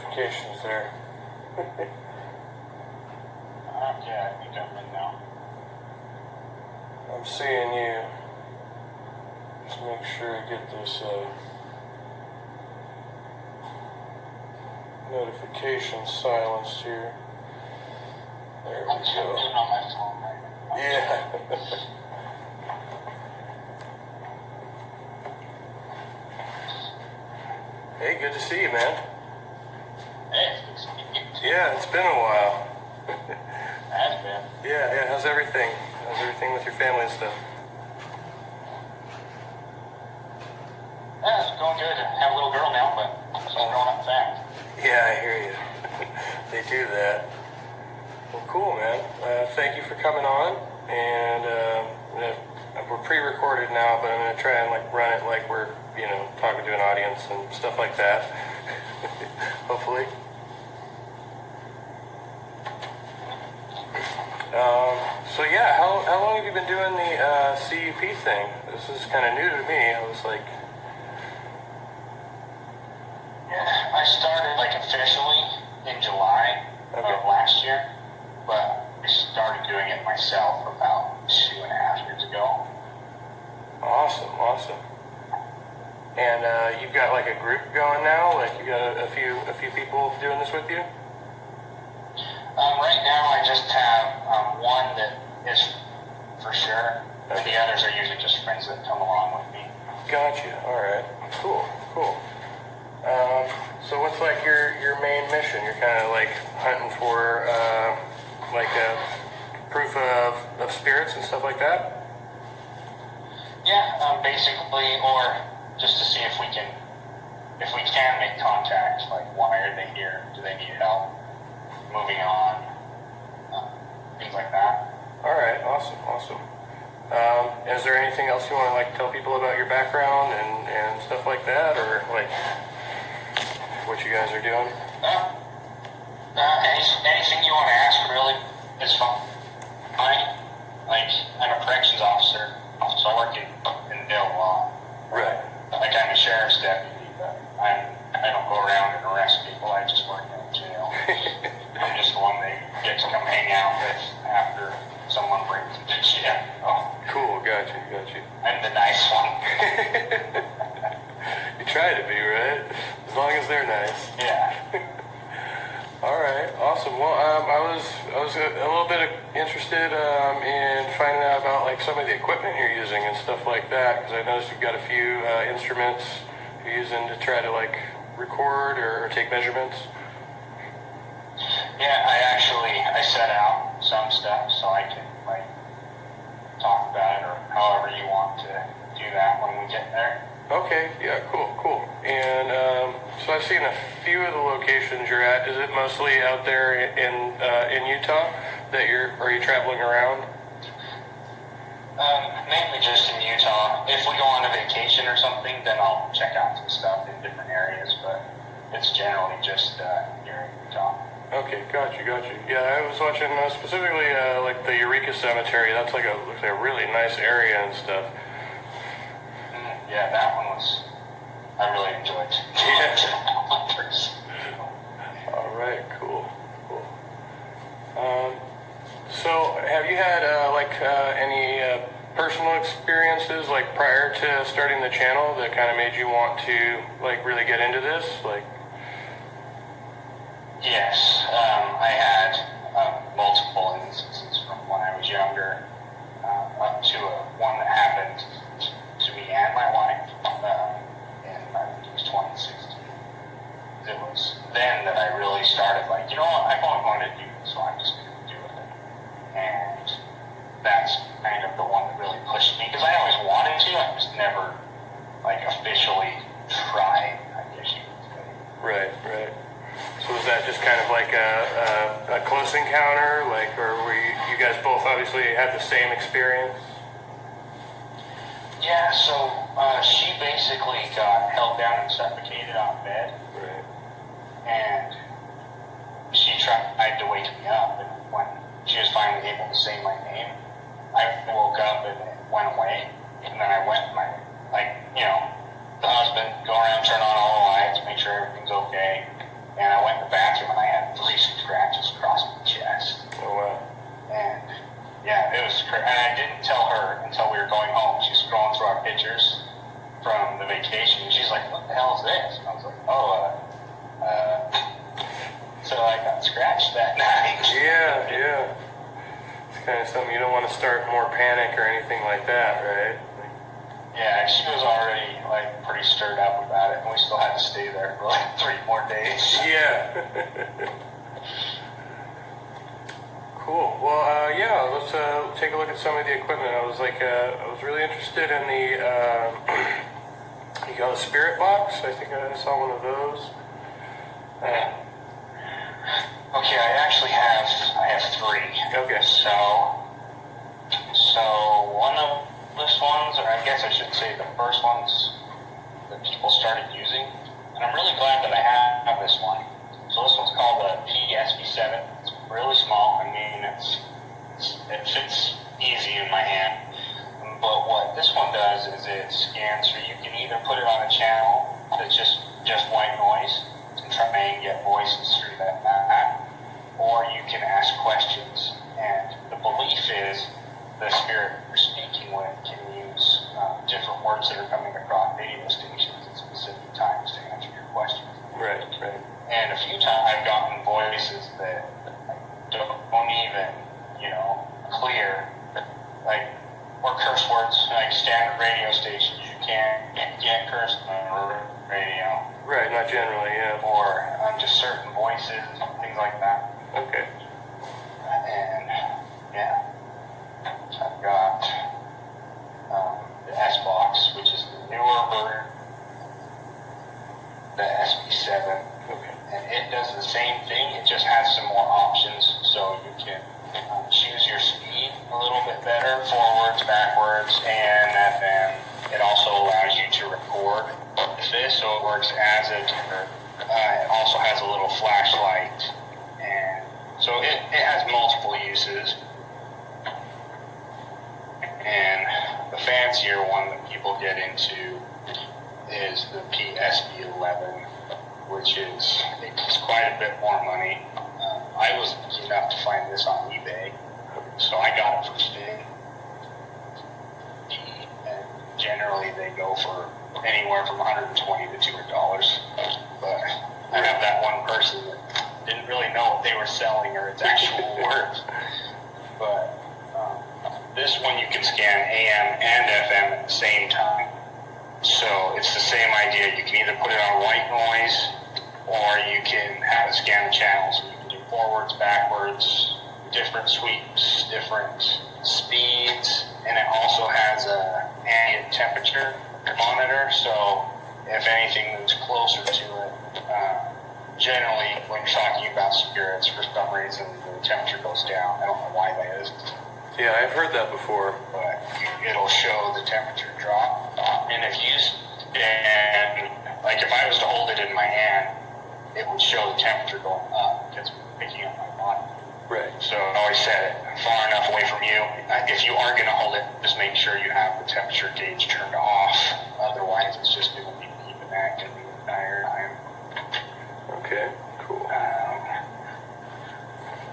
notifications there. Yeah, I think I'm in now. I'm seeing you. Just make sure I get this notification silenced here. There we I'm go. on my phone right now. Yeah. Hey, good to see you, man. Hey, it's good to see you. Yeah, it's been a while. Has been. Yeah. How's everything? How's everything with your family and stuff? Yeah, it's going good. I have a little girl now, but she's growing up fast. Yeah, I hear you. They do that. Well, cool, man. Thank you for coming on. And we're pre-recorded now, but I'm gonna try and run it like we're talking to an audience and stuff like that. Hopefully. So yeah, how long have you been doing the CUP thing? This is kind of new to me. I was like, Yeah, I started officially in July of last year, but I started doing it myself about 2.5 years ago. Awesome. And you've got a group going now? You got a few people doing this with you? Right now I just have one that is for sure. Okay. The others are usually just friends that come along with me. Gotcha. All right. Cool. So what's your main mission? You're kind of hunting for proof of spirits and stuff like that? Yeah, basically, or just to see if we can make contact. Why are they here? Do they need help? Moving on, things like that. All right, awesome. Is there anything else you want to tell people about your background and stuff like that, or what you guys are doing? Anything you want to ask really is fine. I'm a corrections officer, so I work in jail law. Right. I'm a sheriff's deputy, but I don't go around and arrest people. I just work in jail. I'm just the one they get to come hang out with after someone brings them to jail. Oh. Cool, got you. I'm the nice one. You try to be, right? As long as they're nice. Yeah. All right, awesome. Well, I was a little bit interested in finding out about some of the equipment you're using and stuff like that, because I noticed you've got a few instruments you're using to try to record or take measurements. Yeah, I set out some stuff so I can talk about it, or however you want to do that when we get there. Okay, yeah, cool. And so I've seen a few of the locations you're at. Is it mostly out there in Utah that are you traveling around? Mainly just in Utah. If we go on a vacation or something, then I'll check out some stuff in different areas, but it's generally just here in Utah. Okay, got you. Yeah, I was watching specifically the Eureka Cemetery. That's looks like a really nice area and stuff. Yeah, that one I really enjoyed. Yeah. All right, cool. So have you had any personal experiences prior to starting the channel that kind of made you want to really get into this? Yes, I had multiple instances from when I was younger up to one that happened to me and my wife in I think it was 2016. It was then that I really started I've always wanted to do this, so I'm just going to do it. And that's kind of the one that really pushed me, because I always wanted to, I just never officially tried, I guess you could say. Right. So was that just kind of a close encounter, or were you guys both obviously had the same experience? Yeah, so she basically got held down and suffocated on bed. Right. And she tried to wake me up, and when she was finally able to say my name, I woke up and it went away. And then I went the husband, go around, turn on all the lights, make sure everything's okay. And I went to got scratched that night. Yeah. It's kind of something you don't want to start more panic or anything like that, right? Yeah, she was already like pretty stirred up about it, and we still had to stay there for like 3 more days. Yeah. Cool. Well, let's take a look at some of the equipment. I was really interested in the, you got a spirit box. I think I saw one of those. Okay, I have 3. Okay. So one of this ones, or I guess I should say the first ones that people started using, and I'm really glad that I have this one. So this one's called the PSB7. It's really small. I mean, it fits easy in my hand. But what this one does is it scans, so you can either put it on a channel that's just white noise and try and get voices through that, or you can ask questions. And the belief is the spirit you're speaking with can use different words that are coming across radio stations at specific times to answer your questions. Right. And a few times I've gotten voices that don't even, clear, or curse words, like standard radio stations. You can't curse on radio. Right, not generally, yeah. Or just certain voices, things like that. Okay. And, yeah. I've got the S-Box, which is the newer version, the SB7. Okay. And it does the same thing, it just has some more options, so you can choose your speed a little bit better, forwards, backwards, and then it also allows you to record this, so it works as it also has a little flashlight, and so it has multiple uses. And the fancier one that people get into is the PSB11, which is quite a bit more money. I was lucky enough to find this on eBay, so I got it for $50. And generally they go for anywhere from $120 to $200. But I have that one person that didn't really know what they were selling or its actual worth. But this one you can scan AM and FM at the same time. So it's the same idea. You can either put it on white noise, or you can have it scan the channels. You can do forwards, backwards, different sweeps, different speeds, and it also has a ambient temperature monitor. So if anything moves closer to it, generally when you're talking about spirits, for some reason the temperature goes down. I don't know why that is. Yeah, I've heard that before. But it'll show the temperature drop. And if I was to hold it in my hand, it would show the temperature going up because it's picking up my body. Right. So I always set it far enough away from you. If you are going to hold it, just make sure you have the temperature gauge turned off. Otherwise, it's just going to be keeping that the entire time. Okay, cool.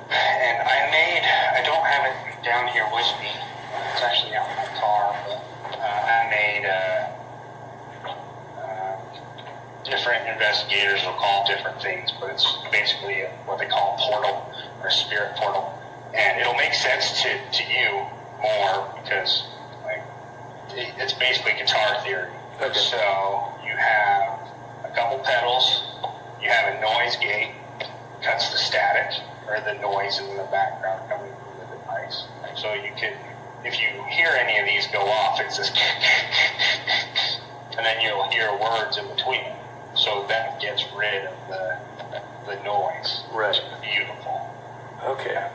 And I don't have it down here with me. It's actually out in my car, but I made different investigators will call different things, but it's basically what they call a portal or a spirit portal. And it'll make sense to you more because it's basically guitar theory. Okay. So you have a couple pedals, you have a noise gate, cuts the static or the noise in the background coming from the device. So you can, if you hear any of these go off, it's this and then you'll hear words in between. So that gets rid of the noise. Right. It's beautiful. Okay.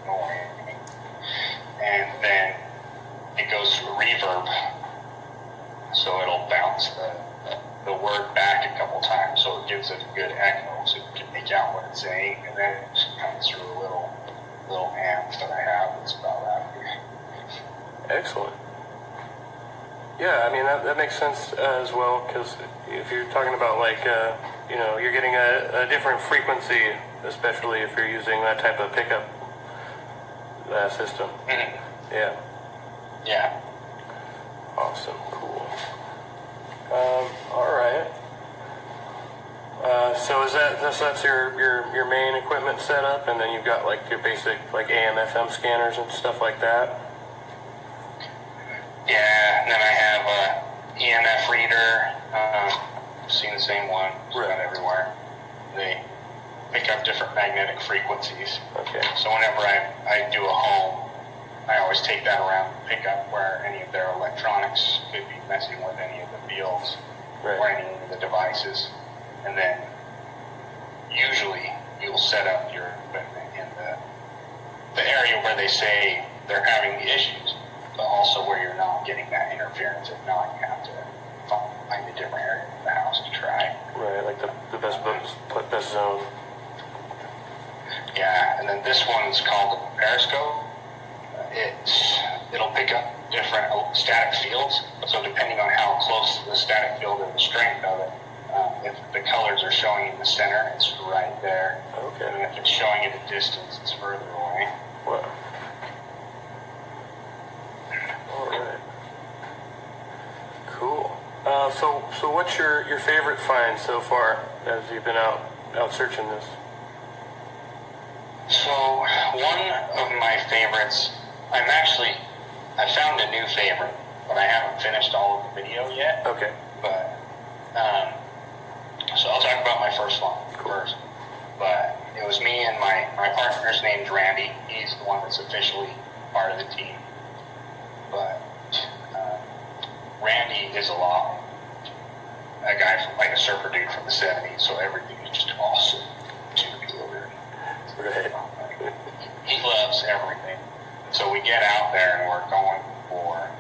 Noise. And then it goes through reverb. So it'll bounce the word back a couple times, so it gives it a good echo, so you can make out what it's saying, and then it just comes through a little amp that I have that's about that big. Excellent. Yeah, I mean, that makes sense as well, because if you're talking about, you're getting a different frequency, especially if you're using that type of pickup system. Mm-hmm. Yeah. Yeah. Awesome. Cool. All right. So that's your main equipment setup, and then you've got like your basic like AM/FM scanners and stuff like that. Yeah, and then I have a EMF reader. I've seen the same one. It's got everywhere. They pick up different magnetic frequencies. Okay. So whenever I do a home, I always take that around and pick up where any of their electronics could be messing with any of the fields or any of the devices. And then usually you'll set up your equipment in the area where they say they're having the issues, but also where you're not getting that interference. If not, you have to find a different area of the house to try. Right, like the best zone. Yeah, and then this one's called a periscope. It'll pick up different static fields. So depending on how close to the static field and the strength of it, if the colors are showing in the center, it's right there. Okay. And if it's showing at a distance, it's further away. Wow. All right. Cool. So what's your favorite find so far as you've been out searching this? So one of my favorites, I found a new favorite, but I haven't finished all of the video yet. Okay. But, so I'll talk about my first one first. But it was me and my partner's named Randy. He's the one that's officially part of the team. But Randy is a guy from like a surfer dude from the 70s, so everything is just awesome. Right. He loves everything. So we get out there and we're going for,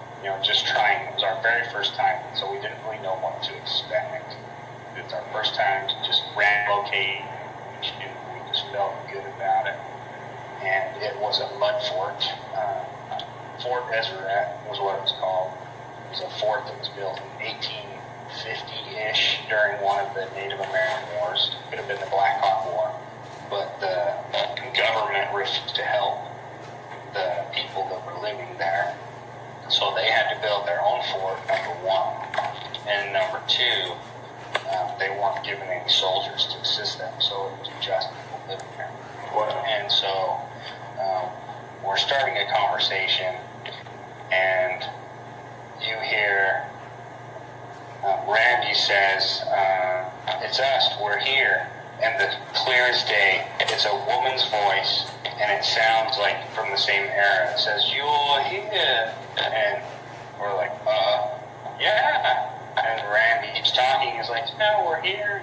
just trying. It was our very first time, so we didn't really know what to expect. It's our first time to just locate, and we just felt good about it. And it was a mud fort. Fort Deseret was what it was called. It was a fort that was built in 1850-ish during one of the Native American wars. It could have been the Black Hawk War. But the government refused to help the people that were living there. So they had to build their own fort, number one. And number two, they weren't given any soldiers to assist them, so it was just people living there. Wow. And so we're starting a conversation, and you hear Randy says, "It's us, we're here." And the clear as day, it's a woman's voice, and it sounds like from the same era. It says, "You're here," and we're like, yeah. And Randy keeps talking. He's like, "No, we're here.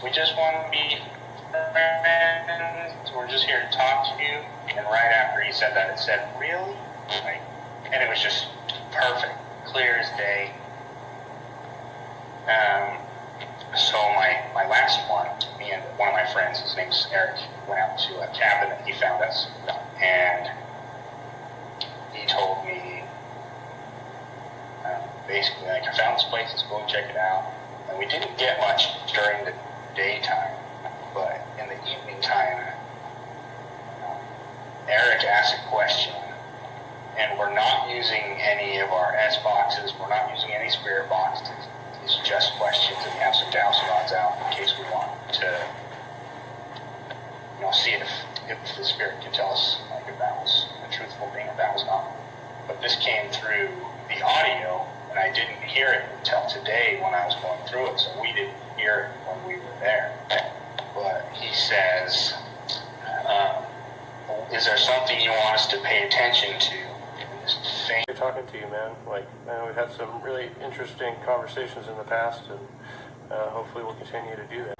We just want to be friends. We're just here to talk to you." And right after he said that, it said, "Really?" And it was just perfect, clear as day. So my last one, me and one of my friends, his name's Eric, went out to a cabin that he found us, and he told me, basically, I found this place, let's go and check it out. And we didn't get much during the daytime, but in the evening time, Eric asked a question, and we're not using any of our S boxes, we're not using any spirit boxes. It's just questions, and we have some dowsing rods out in case we want to, see if the spirit can tell us if that was a truthful thing, if that was not. But this came through the audio, and I didn't hear it until today when I was going through it, so we didn't hear it when we were there. But he says, "Is there something you want us to pay attention to?" Good talking to you, man. I know we've had some really interesting conversations in the past, and hopefully we'll continue to do that.